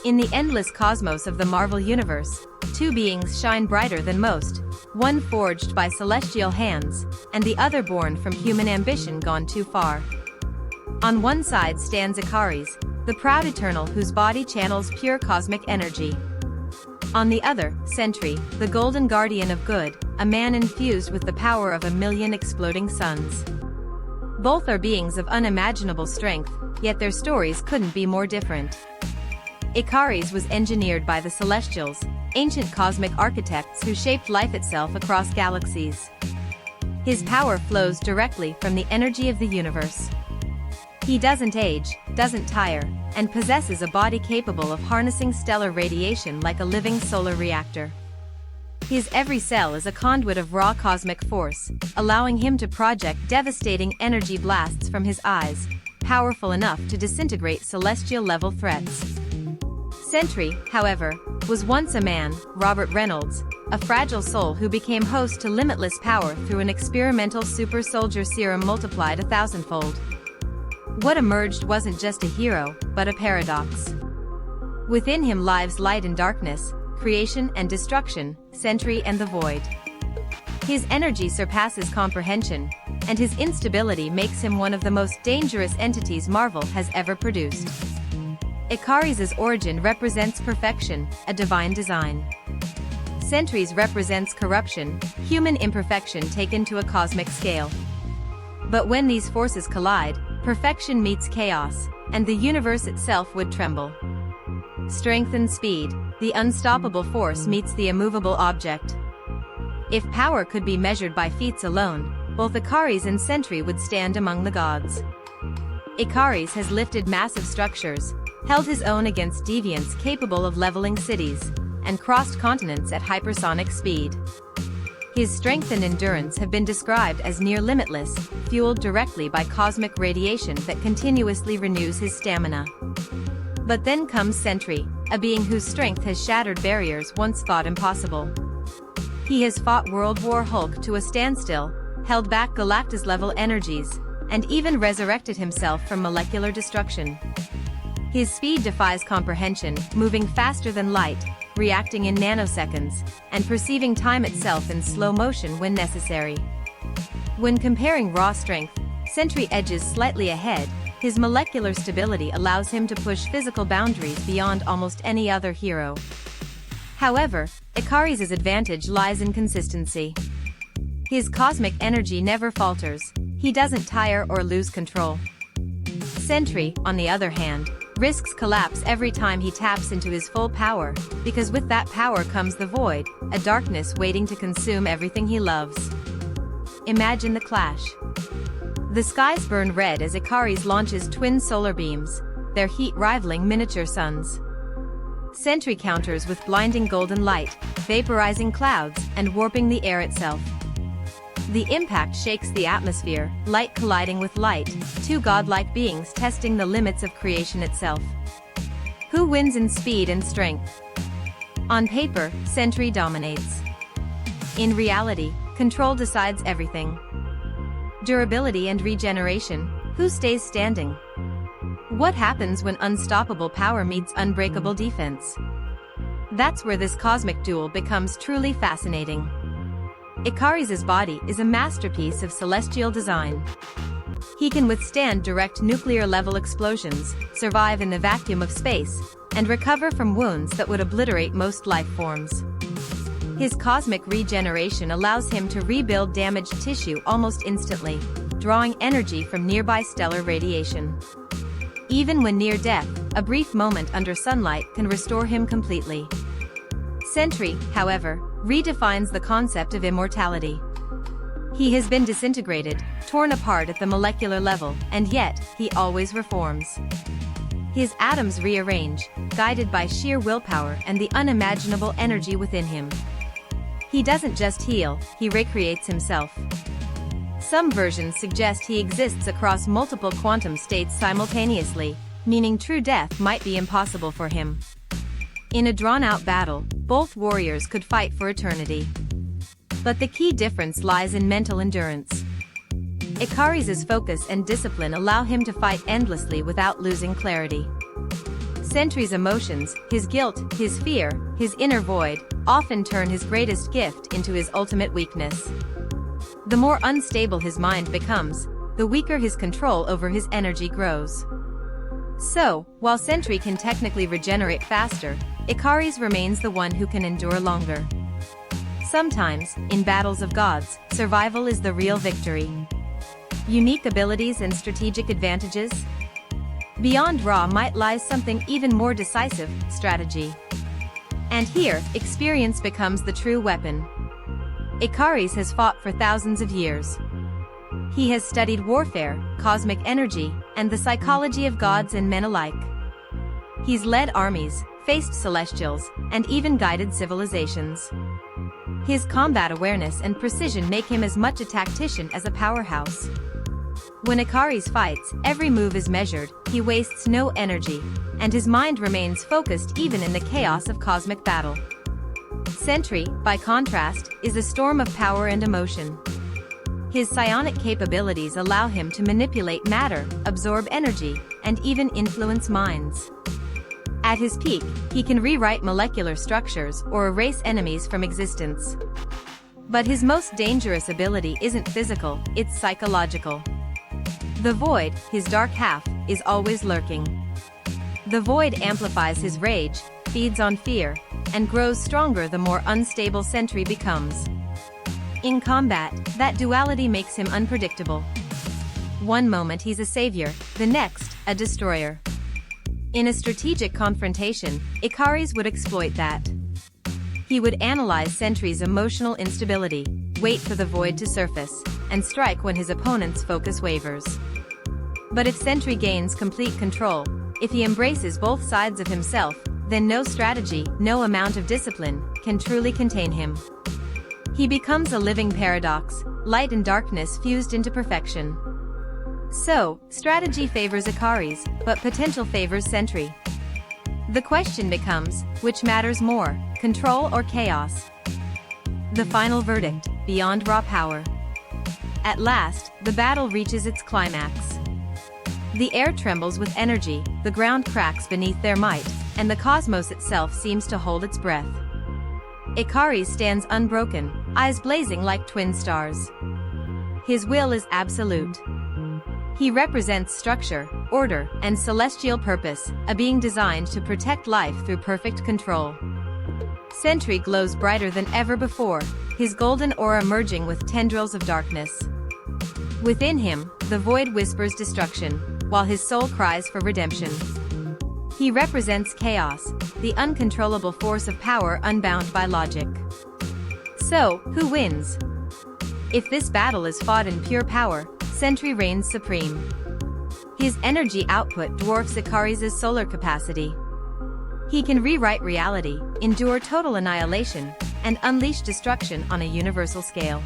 In the endless cosmos of the Marvel Universe, two beings shine brighter than most, one forged by celestial hands, and the other born from human ambition gone too far. On one side stands Ikaris, the proud Eternal whose body channels pure cosmic energy. On the other, Sentry, the golden guardian of good, a man infused with the power of 1,000,000 exploding suns. Both are beings of unimaginable strength, yet their stories couldn't be more different. Ikaris was engineered by the Celestials, ancient cosmic architects who shaped life itself across galaxies. His power flows directly from the energy of the universe. He doesn't age, doesn't tire, and possesses a body capable of harnessing stellar radiation like a living solar reactor. His every cell is a conduit of raw cosmic force, allowing him to project devastating energy blasts from his eyes, powerful enough to disintegrate celestial-level threats. Sentry, however, was once a man, Robert Reynolds, a fragile soul who became host to limitless power through an experimental super soldier serum multiplied 1,000-fold. What emerged wasn't just a hero, but a paradox. Within him lives light and darkness, creation and destruction, Sentry and the void. His energy surpasses comprehension, and his instability makes him one of the most dangerous entities Marvel has ever produced. Ikaris' origin represents perfection, a divine design. Sentry's represents corruption, human imperfection taken to a cosmic scale. But when these forces collide, perfection meets chaos, and the universe itself would tremble. Strength and speed, the unstoppable force meets the immovable object. If power could be measured by feats alone, both Ikaris and Sentry would stand among the gods. Ikaris has lifted massive structures, held his own against deviants capable of leveling cities, and crossed continents at hypersonic speed. His strength and endurance have been described as near limitless, fueled directly by cosmic radiation that continuously renews his stamina. But then comes Sentry, a being whose strength has shattered barriers once thought impossible. He has fought World War Hulk to a standstill, held back Galactus-level energies, and even resurrected himself from molecular destruction. His speed defies comprehension, moving faster than light, reacting in nanoseconds, and perceiving time itself in slow motion when necessary. When comparing raw strength, Sentry edges slightly ahead. His molecular stability allows him to push physical boundaries beyond almost any other hero. However, Ikaris' advantage lies in consistency. His cosmic energy never falters, he doesn't tire or lose control. Sentry, on the other hand, risks collapse every time he taps into his full power, because with that power comes the void, a darkness waiting to consume everything he loves. Imagine the clash. The skies burn red as Ikaris launches twin solar beams, their heat rivaling miniature suns. Sentry counters with blinding golden light, vaporizing clouds and warping the air itself. The impact shakes the atmosphere, light colliding with light, two godlike beings testing the limits of creation itself. Who wins in speed and strength? On paper, Sentry dominates. In reality, control decides everything. Durability and regeneration, who stays standing? What happens when unstoppable power meets unbreakable defense? That's where this cosmic duel becomes truly fascinating. Ikaris' body is a masterpiece of celestial design. He can withstand direct nuclear-level explosions, survive in the vacuum of space, and recover from wounds that would obliterate most life forms. His cosmic regeneration allows him to rebuild damaged tissue almost instantly, drawing energy from nearby stellar radiation. Even when near death, a brief moment under sunlight can restore him completely. Sentry, however, redefines the concept of immortality. He has been disintegrated, torn apart at the molecular level, and yet, he always reforms. His atoms rearrange, guided by sheer willpower and the unimaginable energy within him. He doesn't just heal, he recreates himself. Some versions suggest he exists across multiple quantum states simultaneously, meaning true death might be impossible for him. In a drawn-out battle, both warriors could fight for eternity. But the key difference lies in mental endurance. Ikaris' focus and discipline allow him to fight endlessly without losing clarity. Sentry's emotions, his guilt, his fear, his inner void, often turn his greatest gift into his ultimate weakness. The more unstable his mind becomes, the weaker his control over his energy grows. So, while Sentry can technically regenerate faster, Ikaris remains the one who can endure longer. Sometimes, in battles of gods, survival is the real victory. Unique abilities and strategic advantages? Beyond raw might lies something even more decisive: strategy. And here, experience becomes the true weapon. Ikaris has fought for thousands of years. He has studied warfare, cosmic energy, and the psychology of gods and men alike. He's led armies, faced celestials, and even guided civilizations. His combat awareness and precision make him as much a tactician as a powerhouse. When Ikaris fights, every move is measured, he wastes no energy, and his mind remains focused even in the chaos of cosmic battle. Sentry, by contrast, is a storm of power and emotion. His psionic capabilities allow him to manipulate matter, absorb energy, and even influence minds. At his peak, he can rewrite molecular structures or erase enemies from existence. But his most dangerous ability isn't physical, it's psychological. The void, his dark half, is always lurking. The void amplifies his rage, feeds on fear, and grows stronger the more unstable Sentry becomes. In combat, that duality makes him unpredictable. One moment he's a savior, the next, a destroyer. In a strategic confrontation, Ikaris would exploit that. He would analyze Sentry's emotional instability, wait for the void to surface, and strike when his opponent's focus wavers. But if Sentry gains complete control, if he embraces both sides of himself, then no strategy, no amount of discipline, can truly contain him. He becomes a living paradox, light and darkness fused into perfection. So, strategy favors Ikaris, but potential favors Sentry. The question becomes, which matters more, control or chaos? The final verdict, beyond raw power. At last, the battle reaches its climax. The air trembles with energy, the ground cracks beneath their might, and the cosmos itself seems to hold its breath. Ikaris stands unbroken, eyes blazing like twin stars. His will is absolute. He represents structure, order, and celestial purpose, a being designed to protect life through perfect control. Sentry glows brighter than ever before, his golden aura merging with tendrils of darkness. Within him, the void whispers destruction, while his soul cries for redemption. He represents chaos, the uncontrollable force of power unbound by logic. So, who wins? If this battle is fought in pure power, Sentry reigns supreme. His energy output dwarfs Ikaris' solar capacity. He can rewrite reality, endure total annihilation, and unleash destruction on a universal scale.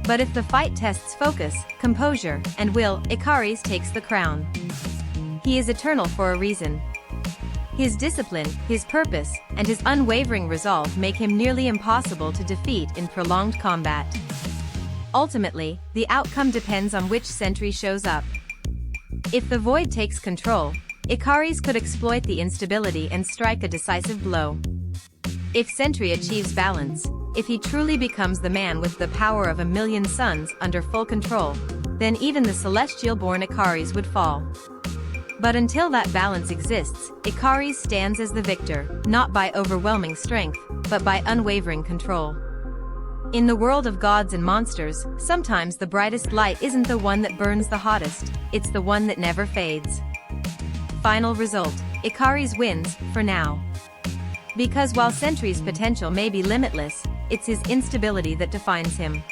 But if the fight tests focus, composure, and will, Ikaris takes the crown. He is eternal for a reason. His discipline, his purpose, and his unwavering resolve make him nearly impossible to defeat in prolonged combat. Ultimately, the outcome depends on which Sentry shows up. If the void takes control, Ikaris could exploit the instability and strike a decisive blow. If Sentry achieves balance, if he truly becomes the man with the power of a million suns under full control, then even the celestial-born Ikaris would fall. But until that balance exists, Ikaris stands as the victor, not by overwhelming strength, but by unwavering control. In the world of gods and monsters, sometimes the brightest light isn't the one that burns the hottest, it's the one that never fades. Final result, Ikaris wins, for now. Because while Sentry's potential may be limitless, it's his instability that defines him.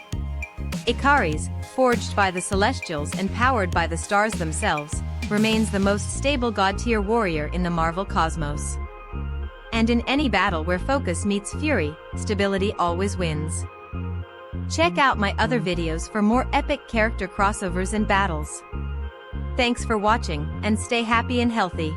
Ikaris, forged by the Celestials and powered by the stars themselves, remains the most stable god-tier warrior in the Marvel cosmos. And in any battle where focus meets fury, stability always wins. Check out my other videos for more epic character crossovers and battles. Thanks for watching, and stay happy and healthy.